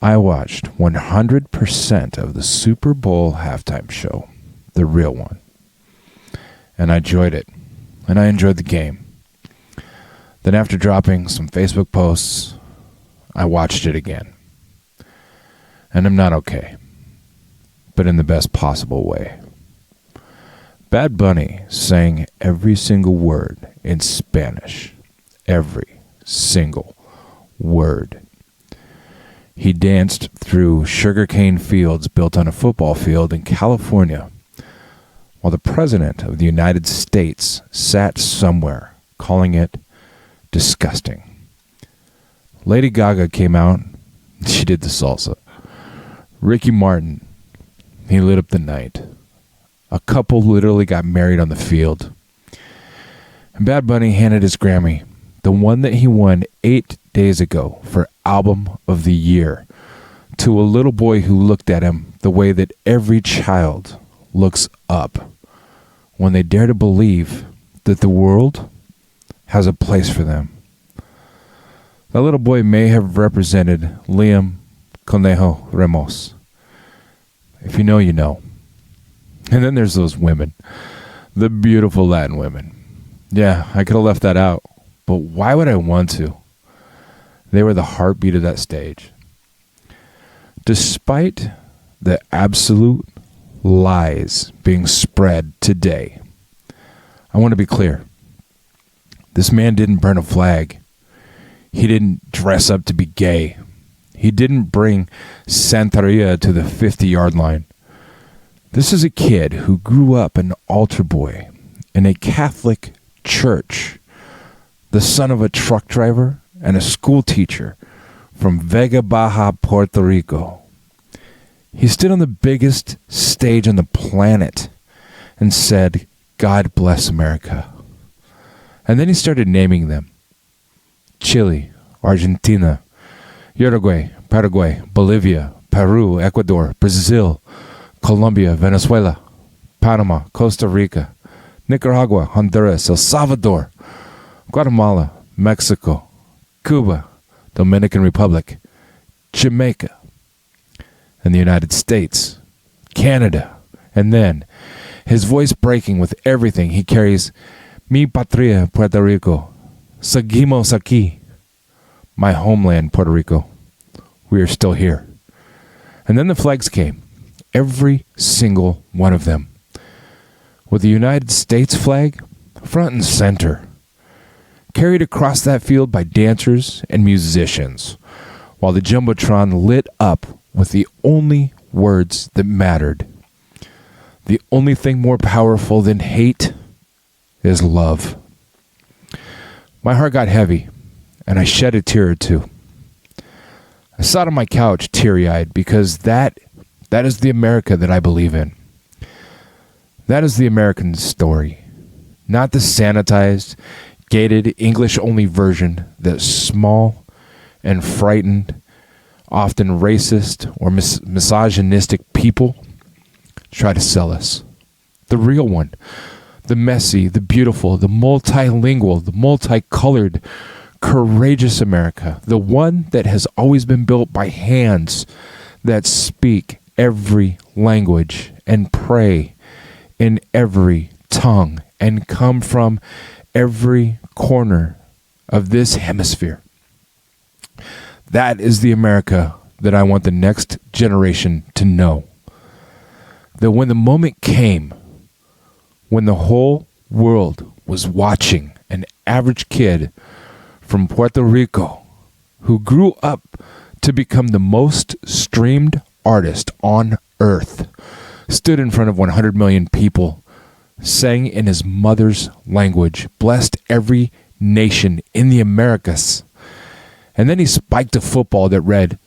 I watched 100% of the Super Bowl halftime show, the real one. And I enjoyed it. And I enjoyed the game. Then after dropping some Facebook posts, I watched it again. And I'm not okay. But in the best possible way. Bad Bunny sang every single word in Spanish. Every single word. He danced through sugarcane fields built on a football field in California, while the President of the United States sat somewhere, calling it disgusting. Lady Gaga came out. She did the salsa. Ricky Martin, he lit up the night. A couple literally got married on the field. And Bad Bunny handed his Grammy, the one that he won 8 days ago for Album of the Year, to a little boy who looked at him the way that every child looks up when they dare to believe that the world has a place for them. That little boy may have represented Liam Conejo Ramos. If you know, you know. And then there's those women, the beautiful Latin women. Yeah, I could have left that out, but why would I want to? They were the heartbeat of that stage. Despite the absolute lies being spread today, I want to be clear. This man didn't burn a flag. He didn't dress up to be gay. He didn't bring Santeria to the 50-yard line. This is a kid who grew up an altar boy in a Catholic church, the son of a truck driver and a school teacher from Vega Baja, Puerto Rico. He stood on the biggest stage on the planet and said, "God bless America." And then he started naming them. Chile, Argentina, Uruguay, Paraguay, Bolivia, Peru, Ecuador, Brazil, Colombia, Venezuela, Panama, Costa Rica, Nicaragua, Honduras, El Salvador, Guatemala, Mexico, Cuba, Dominican Republic, Jamaica, and the United States, Canada, and then, his voice breaking with everything he carries, Mi patria, Puerto Rico, seguimos aquí, my homeland, Puerto Rico, we are still here. And then the flags came, every single one of them, with the United States flag front and center, carried across that field by dancers and musicians, while the Jumbotron lit up with the only words that mattered. The only thing more powerful than hate is love. My heart got heavy, and I shed a tear or two. I sat on my couch teary-eyed because that is the America that I believe in. That is the American story, not the sanitized, gated, English-only version that small and frightened, often racist or misogynistic people try to sell us. The real one, the messy, the beautiful, the multilingual, the multicolored, courageous America, the one that has always been built by hands that speak every language and pray in every tongue and come from every corner of this hemisphere. That is the America that I want the next generation to know. That when the moment came, when the whole world was watching an average kid from Puerto Rico who grew up to become the most streamed artist on earth, stood in front of 100 million people, sang in his mother's language, blessed every nation in the Americas. And then he spiked a football that read,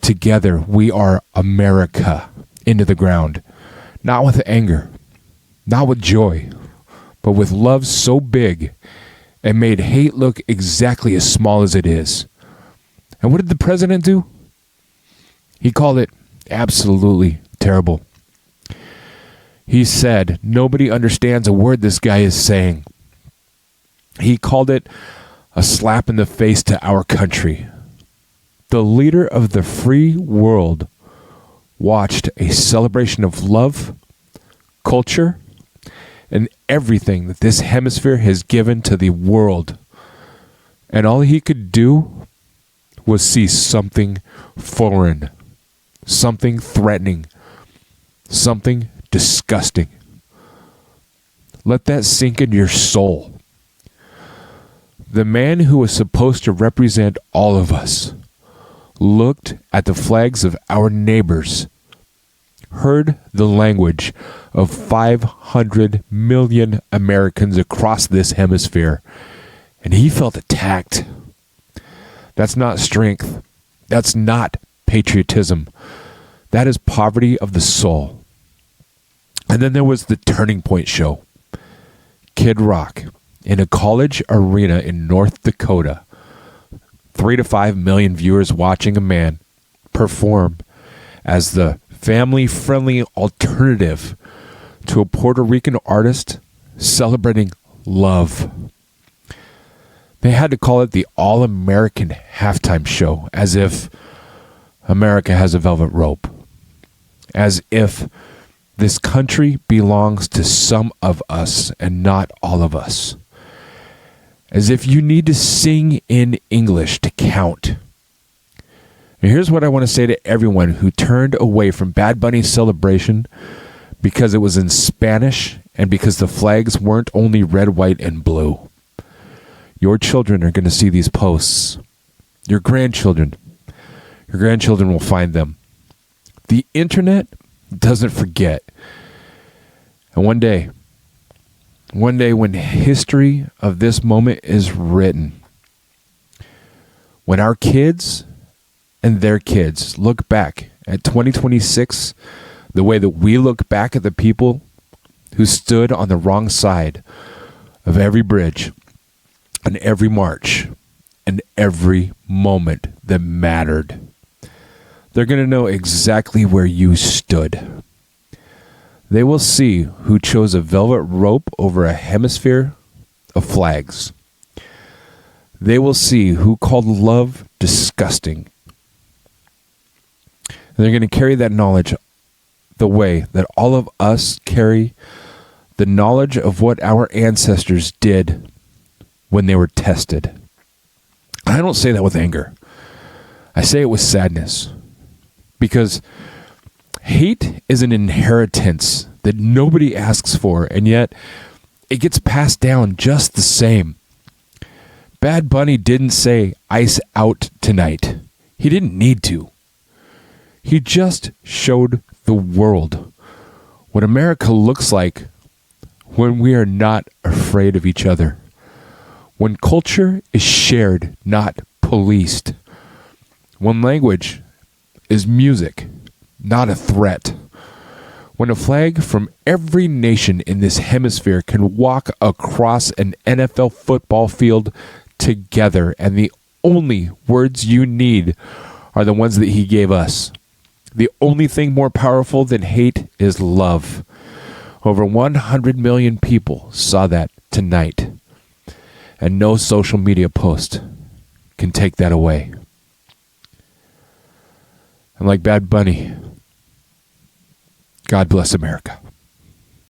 "Together we are America," into the ground. Not with anger, not with joy, but with love so big it made hate look exactly as small as it is. And what did the president do? He called it absolutely terrible. He said, nobody understands a word this guy is saying. He called it a slap in the face to our country. the leader of the free world watched a celebration of love, culture, and everything that this hemisphere has given to the world. And all he could do was see something foreign, something threatening, something disgusting. Let that sink into your soul. The man who was supposed to represent all of us looked at the flags of our neighbors, heard the language of 500 million Americans across this hemisphere, and he felt attacked. That's not strength. That's not patriotism. That is poverty of the soul. And then there was the Turning Point show. Kid Rock in a college arena in North Dakota. 3 to 5 million viewers watching a man perform as the family-friendly alternative to a Puerto Rican artist celebrating love. They had to call it the All-American Halftime Show, as if America has a velvet rope. As if this country belongs to some of us and not all of us. As if you need to sing in English to count. And here's what I want to say to everyone who turned away from Bad Bunny's celebration because it was in Spanish and because the flags weren't only red, white, and blue. Your children are going to see these posts. Your grandchildren will find them. The internet doesn't forget. And one day when history of this moment is written, when our kids and their kids look back at 2026 the way that we look back at the people who stood on the wrong side of every bridge and every march and every moment that mattered, they're going to know exactly where you stood. They will see who chose a velvet rope over a hemisphere of flags. They will see who called love disgusting. And they're going to carry that knowledge the way that all of us carry the knowledge of what our ancestors did when they were tested. I don't say that with anger. I say it with sadness. Because hate is an inheritance that nobody asks for, and yet it gets passed down just the same. Bad Bunny didn't say, "Ice out tonight." He didn't need to. He just showed the world what America looks like when we are not afraid of each other. When culture is shared, not policed. When language is music, not a threat. When a flag from every nation in this hemisphere can walk across an NFL football field together, and the only words you need are the ones that he gave us. The only thing more powerful than hate is love. Over 100 million people saw that tonight, and no social media post can take that away. And like Bad Bunny, God bless America.